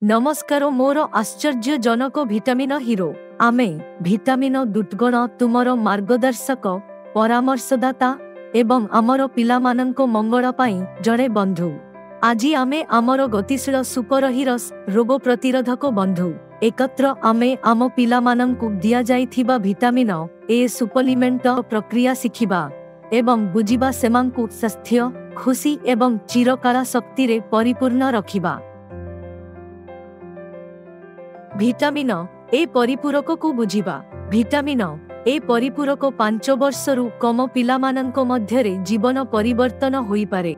नमस्कार मोर आश्चर्यजनक भिटामिन हिरो आमे भिटामिन दुर्गुण तुमर मार्गदर्शक परामर्शदाता एवं आमर पिलामानंको मंगल पाई जड़े बंधु। आजी आमे आमर गतिशील सुपर हिरोस रोग प्रतिरोधक बंधु एकत्र आमे आम पिलामानंको दिया जाइथिबा भिटामिन ए सुप्लीमेंट प्रक्रिया शिखिबा एवं बुझिबा सेमांकु स्वास्थ्य खुशी एवं चिरकाल शक्ति रे परिपूर्ण रखिबा। भिटामिन ए परिपूरक को बुझिबा। भिटामिन ए परिपूरक 5 वर्षरु कम पिलामानंको मध्यरे जीवन परिवर्तन होई पारे।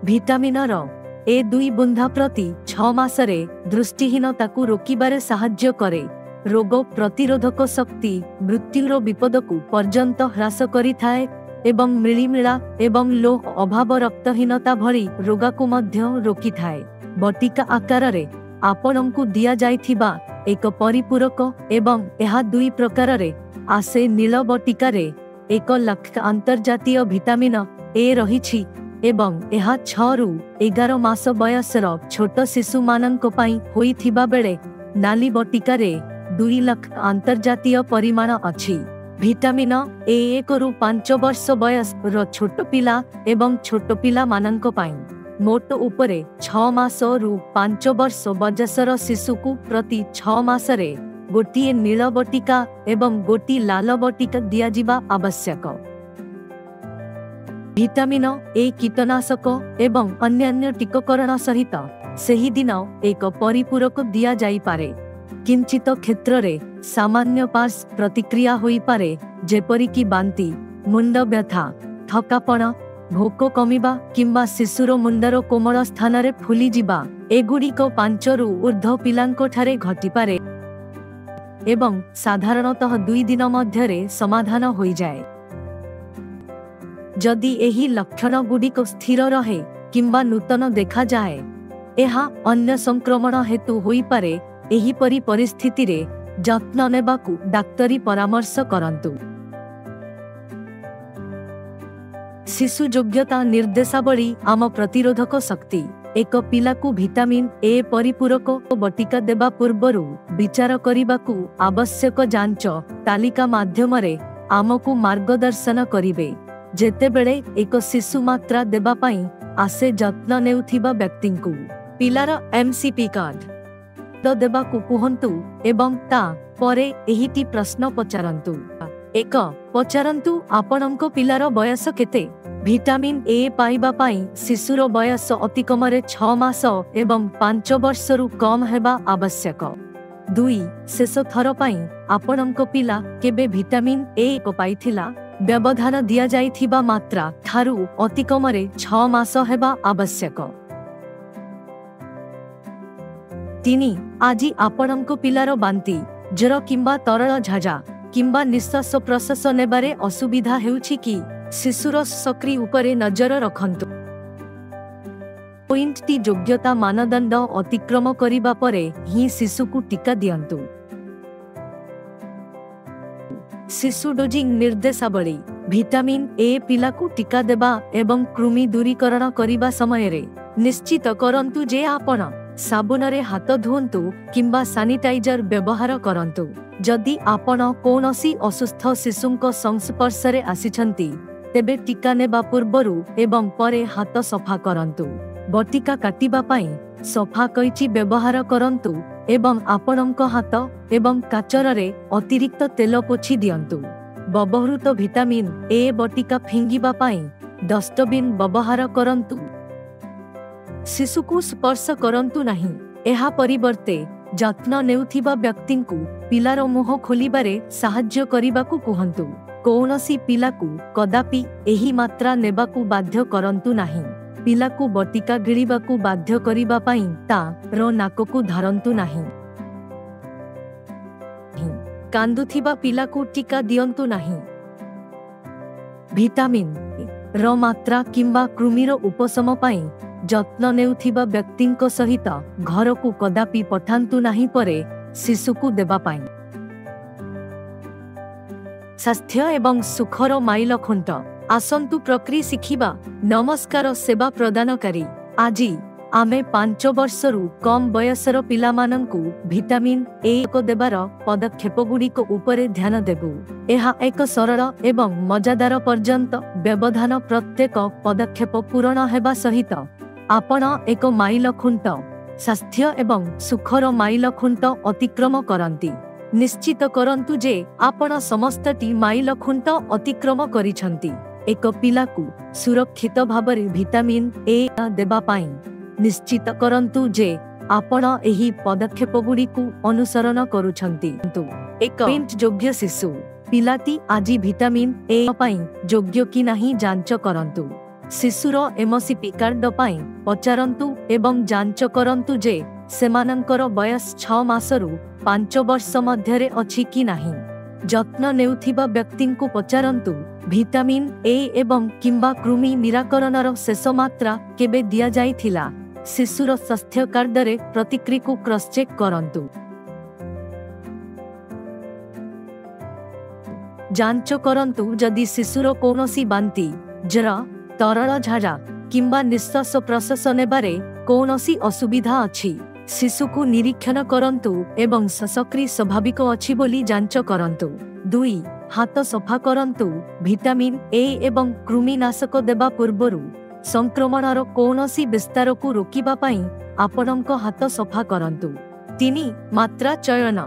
भिटामिन र ए 2 बुंदा प्रति 6 मासरे दृष्टिहीनता को रोकिबारे साहाय्य करे। रोग प्रतिरोधक शक्ति मृत्युर विपद को पर्यंत ह्रास करिथाए एवं मिलिमिला एवं लोह अभाव रक्तहीनता भली रोग को मध्य रोकिथाए। बटिका आकार रे आपणंकु दिया जाइथिबा एक परिपूरक एवं यह 2 प्रकार रे आसे नील बटिका रे 1 लाख अंतर्जातीय भिटामिन ए रहिछि एवं यह 6 रु 11 मास बयसर छोट शिशु मानंको पाई होइथिबा बेले नाली बटिका रे 2 लाख अंतर्जातीय परिमाण अछि। भिटामिन ए 1 रु 5 वर्ष बयस रो छोट पिला एवं छोट पिला मानंको पाई मोट उपरे 6 मास रु 5 वर्ष बयसर शिशु को प्रति 6 मासरे गोटिए नील बटिका एवं गोटी लाल बटिका दिया जिबा आवश्यक। भिटामिन ए कीटनाशक एवं अन्यान्य टीकाकरण सहित सही दिन एक परिपूरक दिया जाई पारे। किंचित क्षेत्र रे सामान्य पार्श्व प्रतिक्रिया होई पारे जेपरि कि बांती मुंड व्यथा थकापण भोक कमिबा किंबा शिशुर मुंडर कोमल स्थान रे फुली जिबा एगुड़िक 5 रु ऊर्ध्व पिलांको ठारे घटी पारे एवं साधारणतः 2 दिन मध्यरे समाधान होई जाए। जदि एही लक्षण गुड़िक स्थिर रहे किंबा नूतन देखा जाए एहा अन्य संक्रमण हेतु होई पारे। एही परी परिस्थिति रे जत्न नेबाकु डाक्तरी परामर्श करंतु। शिशु योग्यता निर्देशावली आम प्रतिरोधक शक्ति एक पिला को भिटामिन ए परिपूरक बटिका देबा पूर्वरु विचार करिबाकु आवश्यक जांच तालिका माध्यम रे आमकु मार्गदर्शन करिवे। जेतेबेले एक शिशु मात्रा देबा पाई आसे जत्न नेउथिबा व्यक्तिंकु पिलार एमसीपी कार्ड देबाकु कुहंतु एवं ता परे एहिटी प्रश्न पचारंतु। 1 पचारंतु आपणंको पिलार बयस केते। भिटामिन ए पाइबा पाई शिशुर बयस अति कमरे 6 मास एवं 5 वर्षरु कम हेबा आवश्यक। 2 शेष थर पाई आपणंको पिला केबे भिटामिन ए को पाइथिला व्यवधान दिया जाइथिबा मात्रा थारु अति कमरे 6 मास हेबा आवश्यक। 3 आजी आपणंको पिलार बांती ज्वर किंबा तरल झाजा किंबा निश्वास प्रश्वास नेबारे असुविधा हेउछि कि शिशुर सक्रिय उपरे नजर रखंतु। पॉइंट टी योग्यता मानदंड अतिक्रम करिबा परे ही शिशु को टीका दियंतु। शिशु डोजिंग निर्देशावली भिटामिन ए पिला को टीका देबा एवं कृमि दूरीकरण करिबा समय रे निश्चित करंतु जे आपण साबुन रे हाथ धुंतु किंबा सैनिटाइजर व्यवहार करंतु। जदि आपण कोनोसी असुस्थ शिशुंको संस्पर्श रे आसिछंती तेबे टीका नेबा पूर्वरु एवं परे हाथ सफा करंतु। बटिका काटिबा पाई सफा कैची व्यवहार करंतु एवं आपणंको हाथ एवं काचर रे अतिरिक्त तेल पोछि दियंतु। व्यवहृत भिटामिन ए बटिका फिंगिबा पाई डस्टबिन व्यवहार करंतु। शिशु को स्पर्श करंतु नहीं। एहा परिवर्ते जत्न नेउथिबा व्यक्तिंकु पिलार मुह खोलिबारे साहाय्य करिबाकु कुहंतु। कौनसी पिलाकु कदापि एही मात्रा नेबाकु बाध्य करंतु नहीं। पिलाकु बटिका गिळिबाकु बाध्य करिबा पाई ता रो नाककु धरंतु नहीं। कांदुथिबा पिलाकु टीका दियंतु नहीं। भिटामिन रो मात्रा किंबा कृमिर उपशम पाई जत्न नेउथिबा व्यक्तिंको सहित घर को कदापि पठांतु नहीं परे शिशु को देबा पाई। स्वास्थ्य एवं सुखर माइल खुंट आसंतु प्रक्रिया शिखिबा। नमस्कार सेवा प्रदानकारी आजी आमे 5 वर्षरू कम बयसर पिलामानंकु विटामिन ए को देबार पदक्षेपगुड़िक उपरे ध्यान देबु। एहा एक सरल एवं मजादार पर्यंत व्यवधान प्रत्येक पदक्षेप पूरण हेबा सहित आपण एक माइल खुंट स्वास्थ्य एवं सुखर माइल खुंट अतिक्रम करंती। निश्चित करंतु जे आपण समस्तटी माइल खुंट अतिक्रम करिसंती। एक पिलाकु सुरक्षित भाबरे विटामिन ए देबा पाई निश्चित करंतु जे आपण एही पदक्षेपगुड़िकु अनुसरण करुछंती। एक पेंट योग्य शिशु पिलाटी आजि विटामिन ए पाई योग्य कि नाही जांच करंतु। शिशुर एमसीपी कार्ड पाई पचारंतु एवं जांच करंतु जे सेमानंकर बयस 6 मासरू 5 वर्ष मध्यरे अछि कि नाही। जत्न नेउथिबा व्यक्तिंकु पचारंतु विटामिन ए एवं किंबा कृमि निराकरणर शेष मात्रा केबे दिया जाइथिला। शिशुर स्वास्थ्य कार्डरे प्रतिक्रिया को क्रॉस चेक करंतु। जांच करंतु जदि शिशुर कोनोसी बांती ज्वर तरल झाड़ा किंबा निश्वास प्रश्वास नेबारे कोनोसी असुविधा अछि। शिशु को निरीक्षण करंतु एवं सशक्रि स्वाभाविक अछि बोली जांच करंतु। 2 हाथ सफा करंतु विटामिन ए एवं कृमिनाशक देबा पूर्वरु संक्रमणर कोनोसी विस्तार को रोकिबा पाई आपणक हाथ सफा करंतु। 3 मात्रा चयन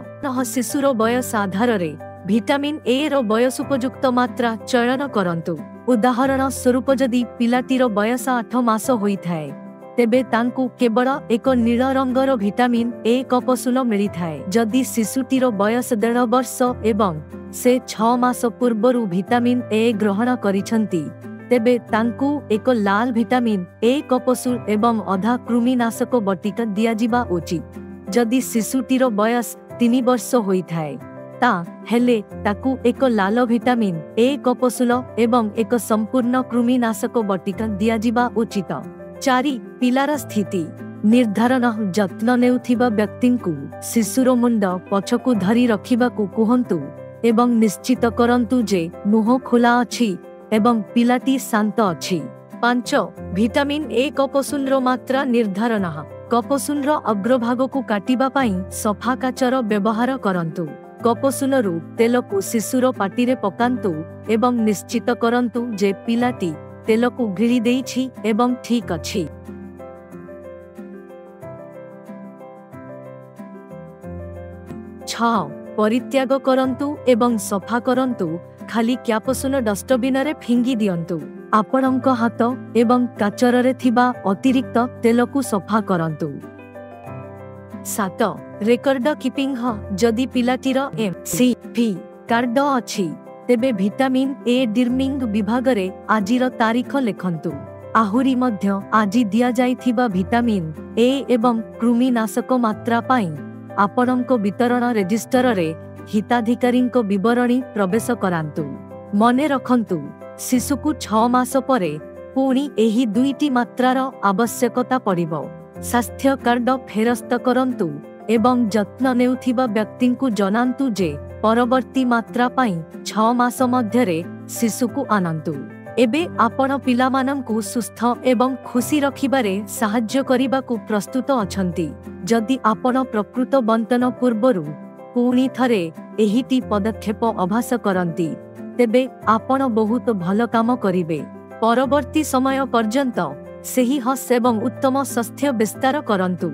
शिशुर बयस आधार रे विटामिन ए रो बयस उपयुक्त मात्रा चयन करंतु। उदाहरण स्वरूप जदि पिलाटीर बयस 8 मास होई थाए तेबे तांकु केवल एक नील रंगर विटामिन ए कपसूल मिली थाए। जदि शिशुटीर बयस 1.5 वर्ष एवं से 6 मास पूर्वरु विटामिन ए ग्रहण करिसंती तेबे तांकु एक लाल विटामिन ए कपसूल एवं अधा कृमिनाशक बटिका दिया जिबा उचित। जदि शिशुटीर बयस 3 वर्ष होई थाए ता हेले ताकु एक लाल विटामिन ए कपसूल एवं एक संपूर्ण कृमिनाशक बटिका दिया जिबा उचित। 4 पिलार स्थिति निर्धारण जत्न नेउथिबा व्यक्तिंकु शिशुर मुंड पछकु धरी रखिबाकु कुहंतु एवं निश्चित करंतु जे मुह खोला अछि एवं पिलाटी शांत अछि। 5 विटामिन ए कपसूलर मात्रा निर्धारण कपसूलर अग्रभाग को काटिबा पाई सफा काचर व्यवहार करंतु। कपसूलरु तेल को शिशुर पाटिरे पकांतु एवं निश्चित करंतु जे पिलाटी तेल को गिरी देइछि एवं ठीक अछि। 6 परित्याग करंतु एवं सफा करंतु खाली क्यापसूल डस्टबिन रे फिंगी दियंतु। आपणक हाथ एवं काचर रे थिबा अतिरिक्त तेल को सफा करंतु। 7 रेकर्ड कीपिंग जदि पिलाटीर एमसीपी कार्ड अछि तेबे विटामिन ए डिर्मिंग विभाग रे आजिर तारीख लेखंतु। आहुरी मध्य आजि दिया जाइथिबा विटामिन ए एवं कृमिनाशक मात्रा पाई आपणक वितरण रेजिस्टर रे हिताधिकारी विवरणी प्रवेश करांतु। मने रखंतु शिशु को 6 मास परे पुणी एही 2टी मात्रार आवश्यकता पड़िबो। स्वास्थ्य कार्ड फेरस्त करंतु एवं जत्न नेउथिबा व्यक्ति को जनांतु जे परवर्ती मात्रा पाई 6 मास मध्यरे शिशु को आनंतु। एबे आपण पिलामानंकु सुस्थ एवं खुशी रखिबारे साहाय्य करिबाकु प्रस्तुत अछंती। जदि आपण प्रकृत बंटन पूर्वरु पुणी थरे एहिटी पदक्षेप अभ्यास करंती तेबे आपण बहुत भल काम करिवे। परवर्ती समय पर्यंत सेही हस एवं उत्तम स्वास्थ्य विस्तार करंतु।